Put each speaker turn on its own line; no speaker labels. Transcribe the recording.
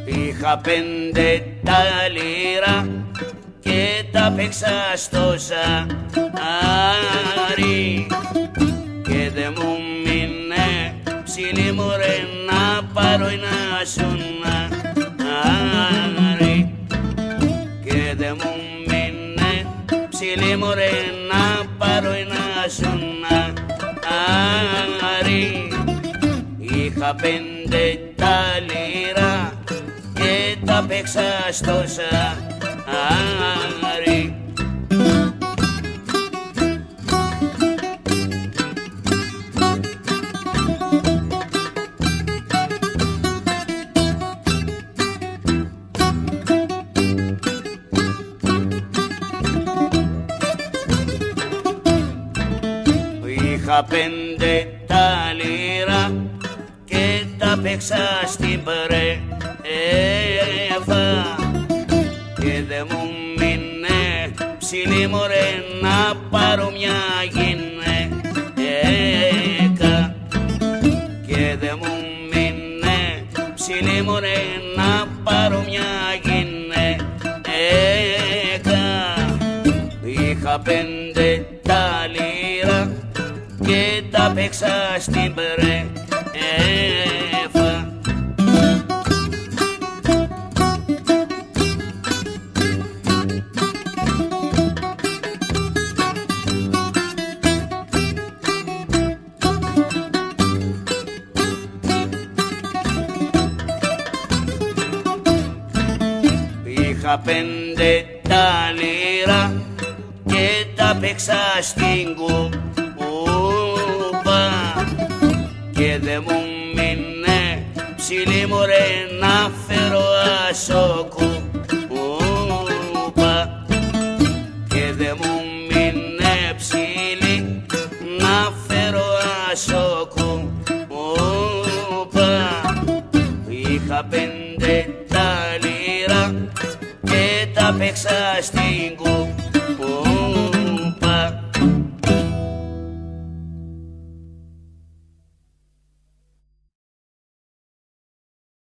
Είχα 5 τα λίρα και τα παίξα στο ζάρι και δε μου μείνε ψηλή μωρέ να πάρω ένα σουνάρι και δε μου μείνε ψηλή μωρέ να πάρω ένα σουνάρι. Είχα 5 τα λίρα και τα παίξα στο ζάρι. Είχα 5 τα λίρα και τα παίξα στην πρέβα και δε μου μείνε ψηλή μωρέ να πάρω μια γυναίκα και δε μου μείνε ψηλή μωρέ να πάρω μια γυναίκα. Είχα 5 τα λίρα και τα παίξα στην πρέβα. Είχα 5 τα λίρα και τα παίξα στην κουπά και δε μου μείνε ψηλή μωρέ να φέρω ασοκούπα και δε μου μείνε ψηλή να φέρω ασοκούπα. Είχα 5 τα λίρα και τα παίξα στην κουπά.